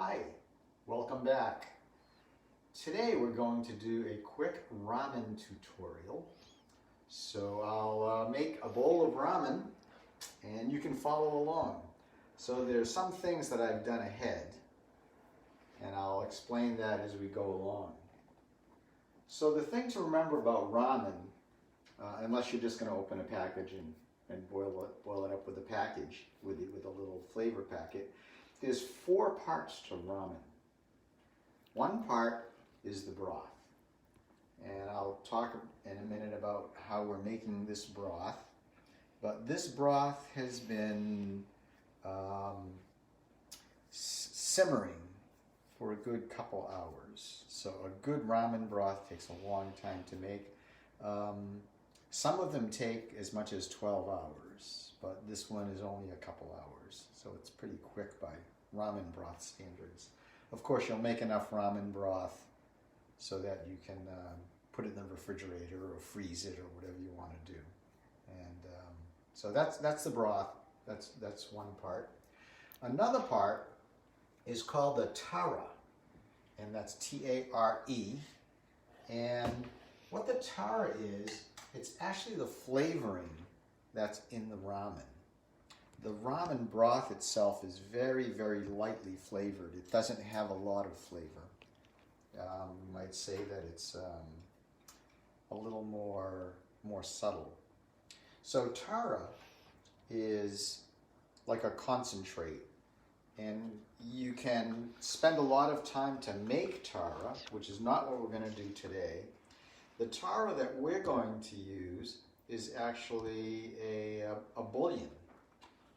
Hi, welcome back. Today we're going to do a quick ramen tutorial. So I'll make a bowl of ramen and you can follow along. So there's some things that I've done ahead and I'll explain that as we go along. So the thing to remember about ramen, unless you're just going to open a package and boil it up with a package, with a little flavor packet, there's 4 parts to ramen. One part is the broth. And I'll talk in a minute about how we're making this broth. But this broth has been simmering for a good couple hours. So a good ramen broth takes a long time to make. Some of them take as much as 12 hours, but this one is only a couple hours. So it's pretty quick by ramen broth standards. Of course, you'll make enough ramen broth so that you can put it in the refrigerator or freeze it or whatever you want to do. And so that's the broth. That's one part. Another part is called the tara, and that's T-A-R-E. And what the tara is, it's actually the flavoring that's in the ramen. The ramen broth itself is very, very lightly flavored. It doesn't have a lot of flavor. You might say that it's a little more subtle. So tara is like a concentrate, and you can spend a lot of time to make tara, which is not what we're going to do today. The tara that we're going to use is actually a bouillon.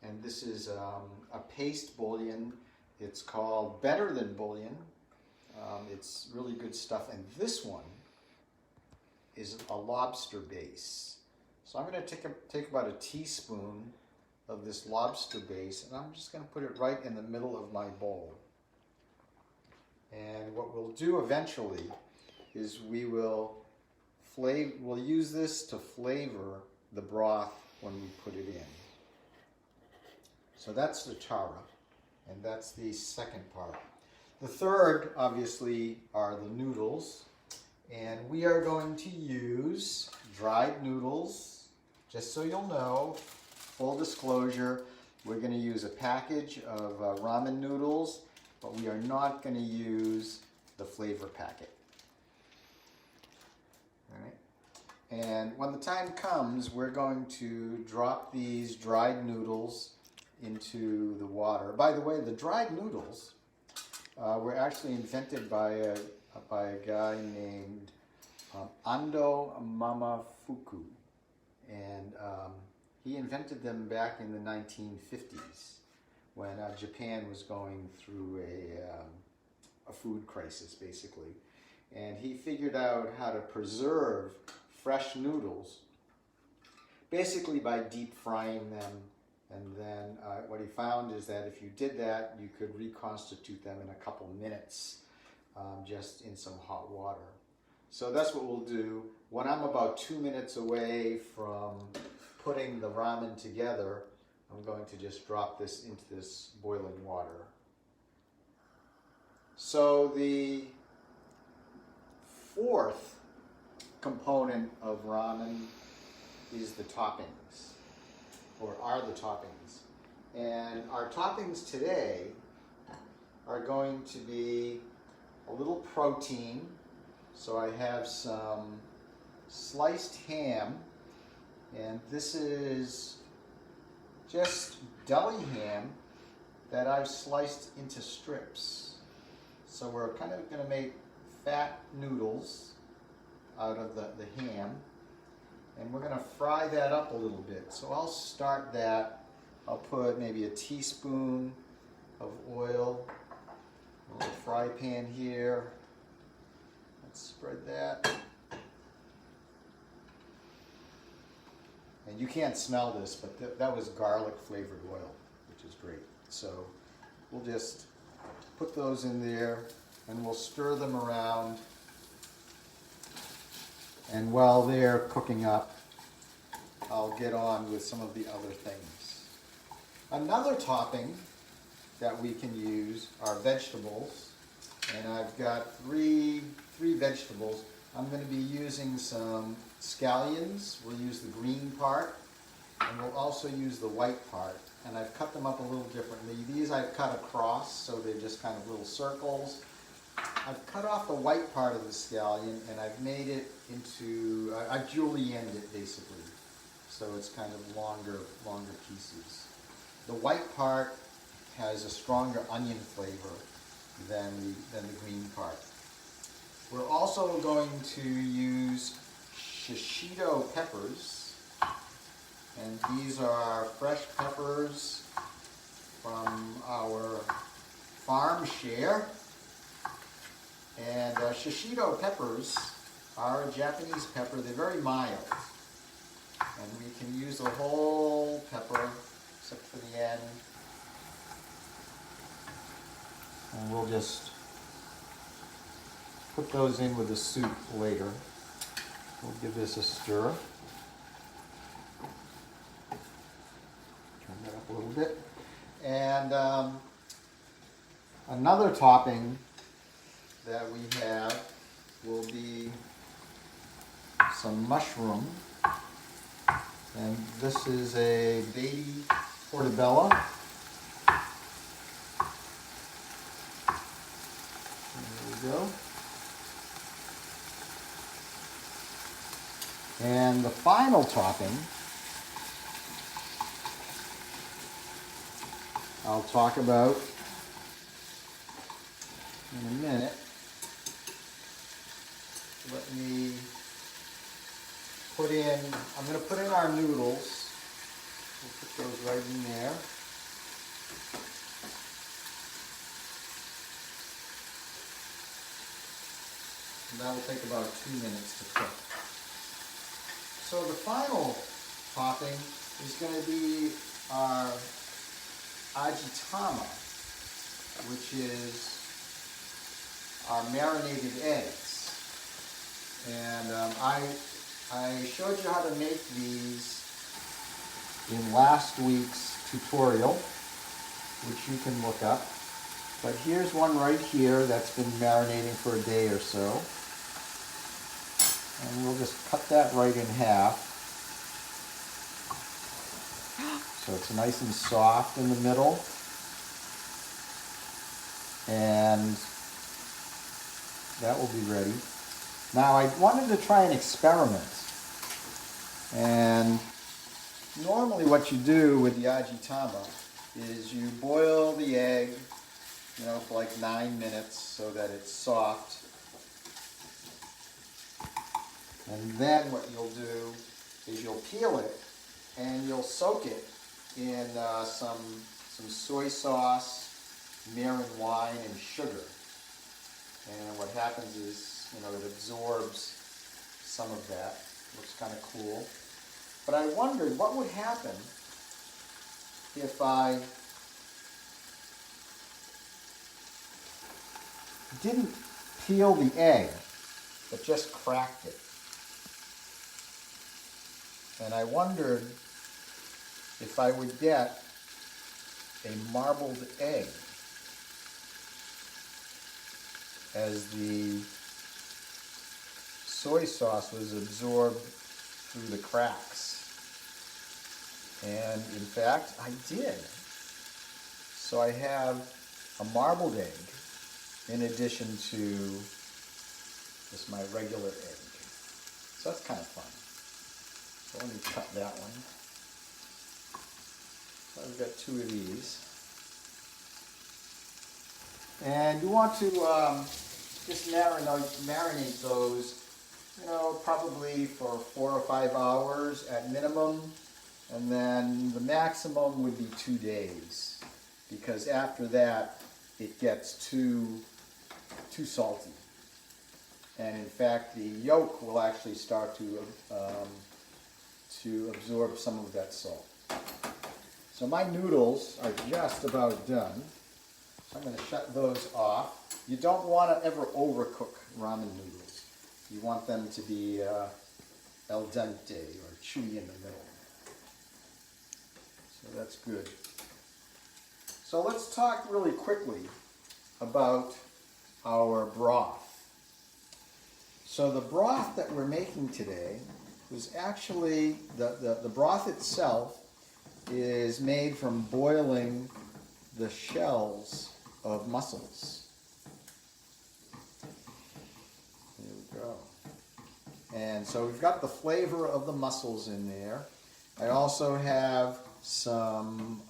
And this is a paste bouillon. It's called Better Than Bouillon. It's really good stuff. And this one is a lobster base. So I'm going to take about a teaspoon of this lobster base, and I'm just going to put it right in the middle of my bowl. And what we'll do eventually is we'll use this to flavor the broth when we put it in. So that's the tara, and that's the second part. The third, obviously, are the noodles, and we are going to use dried noodles. Just so you'll know, full disclosure, we're going to use a package of ramen noodles, but we are not going to use the flavor packet. All right. And when the time comes, we're going to drop these dried noodles into the water. By the way, the dried noodles were actually invented by a guy named Ando Mamafuku, and he invented them back in the 1950s when Japan was going through a food crisis, basically. And he figured out how to preserve fresh noodles, basically by deep frying them. And then what he found is that if you did that, you could reconstitute them in a couple minutes just in some hot water. So that's what we'll do. When I'm about 2 minutes away from putting the ramen together, I'm going to just drop this into this boiling water. So the fourth component of ramen is the toppings, or are the toppings. And our toppings today are going to be a little protein. So I have some sliced ham, and this is just deli ham that I've sliced into strips. So we're kind of going to make fat noodles out of the ham. And we're going to fry that up a little bit. So I'll start that. I'll put maybe a teaspoon of oil, a little fry pan here. Let's spread that. And you can't smell this, but that was garlic flavored oil, which is great. So we'll just put those in there and we'll stir them around. And while they're cooking up, I'll get on with some of the other things. Another topping that we can use are vegetables. And I've got three vegetables. I'm going to be using some scallions. We'll use the green part, and we'll also use the white part. And I've cut them up a little differently. These I've cut across, so they're just kind of little circles. I've cut off the white part of the scallion, and I've made it into, I've julienned it basically. So it's kind of longer pieces. The white part has a stronger onion flavor than the green part. We're also going to use shishito peppers, and these are fresh peppers from our farm share. And shishito peppers are a Japanese pepper. They're very mild, and we can use the whole pepper except for the end. And we'll just put those in with the soup later. We'll give this a stir. Turn that up a little bit. And another topping that we have will be some mushroom. And this is a baby portobello. There we go. And the final topping I'll talk about in a minute. Let me put in, I'm going to put in our noodles. We'll put those right in there. And that will take about 2 minutes to cook. So the final topping is going to be our ajitama, which is our marinated eggs. And I showed you how to make these in last week's tutorial, which you can look up. But here's one right here that's been marinating for a day or so. And we'll just cut that right in half. So it's nice and soft in the middle. And that will be ready. Now I wanted to try an experiment. And normally what you do with the ajitama is you boil the egg, you know, for like 9 minutes so that it's soft. And then what you'll do is you'll peel it and you'll soak it in some soy sauce, mirin wine, and sugar. And what happens is, you know, it absorbs some of that. Looks kind of cool. But I wondered what would happen if I didn't peel the egg, but just cracked it. And I wondered if I would get a marbled egg as the soy sauce was absorbed through the cracks. And in fact, I did. So I have a marbled egg in addition to just my regular egg. So that's kind of fun. So let me cut that one. So I've got 2 of these. And you want to just marinate those, you know, probably for 4 or 5 hours at minimum. And then the maximum would be 2 days, because after that it gets too salty. And in fact, the yolk will actually start to absorb some of that salt. So my noodles are just about done. So I'm going to shut those off. You don't want to ever overcook ramen noodles. You want them to be al dente, or chewy in the middle. So that's good. So let's talk really quickly about our broth. So the broth that we're making today was actually, the broth itself is made from boiling the shells of mussels. There we go. And so we've got the flavor of the mussels in there. I also have some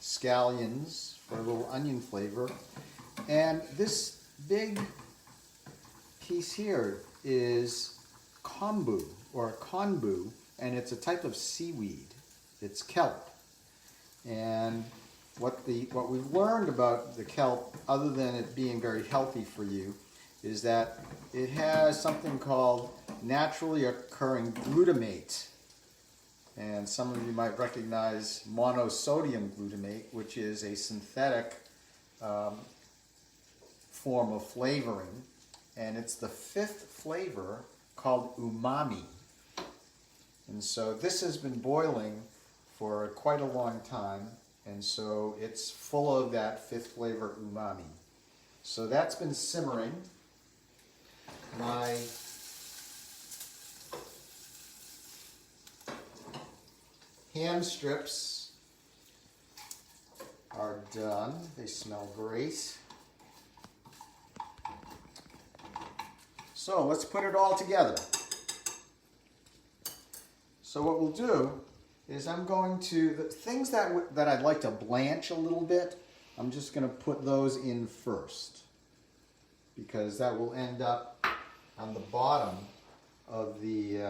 scallions for a little onion flavor. And this big piece here is kombu, or konbu, and it's a type of seaweed. It's kelp. And what we've learned about the kelp, other than it being very healthy for you, is that it has something called naturally occurring glutamate. And some of you might recognize monosodium glutamate, which is a synthetic form of flavoring. And it's the 5th flavor called umami. And so this has been boiling for quite a long time, and so it's full of that 5th flavor umami. So that's been simmering. My ham strips are done. They smell great. So let's put it all together. So what we'll do is I'm going to, the things that I'd like to blanch a little bit, I'm just going to put those in first, because that will end up on the bottom of the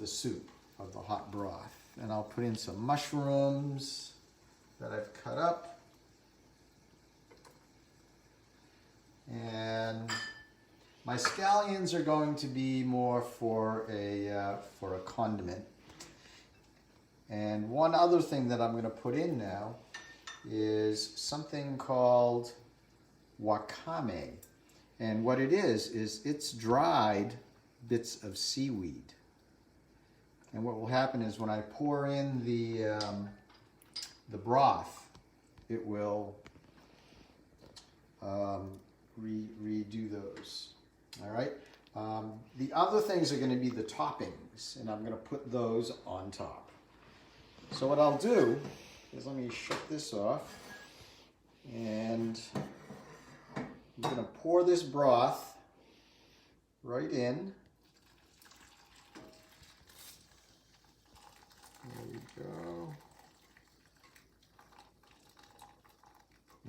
soup, of the hot broth. And I'll put in some mushrooms that I've cut up. And my scallions are going to be more for a condiment. And one other thing that I'm going to put in now is something called wakame. And what it is it's dried bits of seaweed. And what will happen is when I pour in the broth, it will redo those. All right. The other things are going to be the toppings, and I'm going to put those on top. So what I'll do is, let me shut this off, and I'm going to pour this broth right in. There we go.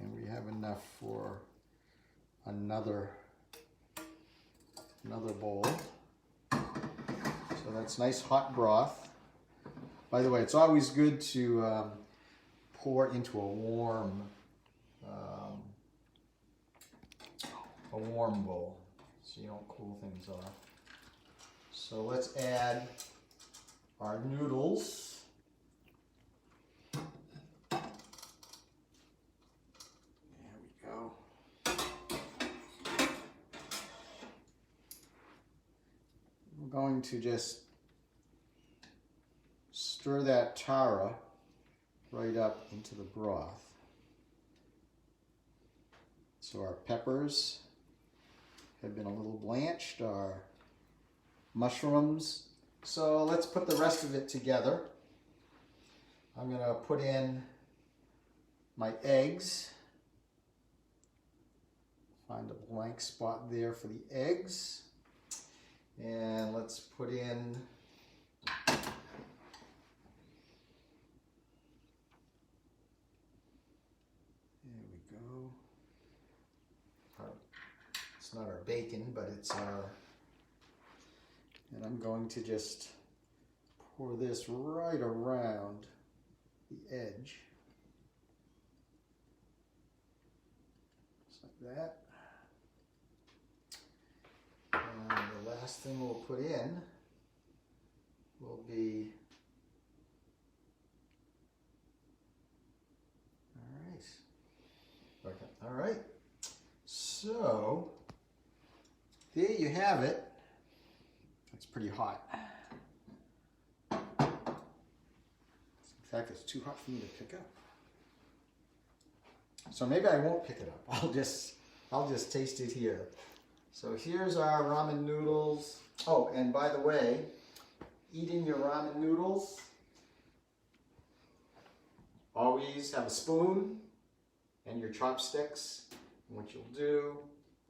And we have enough for another bowl. So that's nice hot broth. By the way, it's always good to pour into a warm bowl, so you don't cool things off. So let's add our noodles. There we go. I'm going to just stir that tara right up into the broth. So our peppers have been a little blanched, our mushrooms. So let's put the rest of it together. I'm going to put in my eggs. Find a blank spot there for the eggs. And let's put in it's not our bacon, but it's our, and I'm going to just pour this right around the edge, just like that. And the last thing we'll put in will be, all right. So there you have it. It's pretty hot. Some fact, it's too hot for me to pick up. So maybe I won't pick it up. I'll just taste it here. So here's our ramen noodles. Oh, and by the way, eating your ramen noodles, always have a spoon and your chopsticks. And what you'll do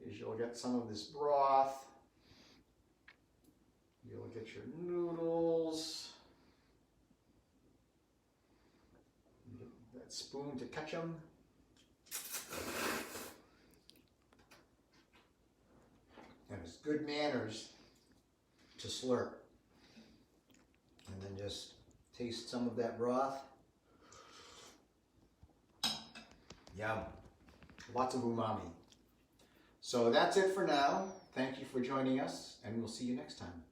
is you'll get some of this broth. You'll get your noodles. Get that spoon to catch them. And it's good manners to slurp. And then just taste some of that broth. Yum. Lots of umami. So that's it for now. Thank you for joining us, and we'll see you next time.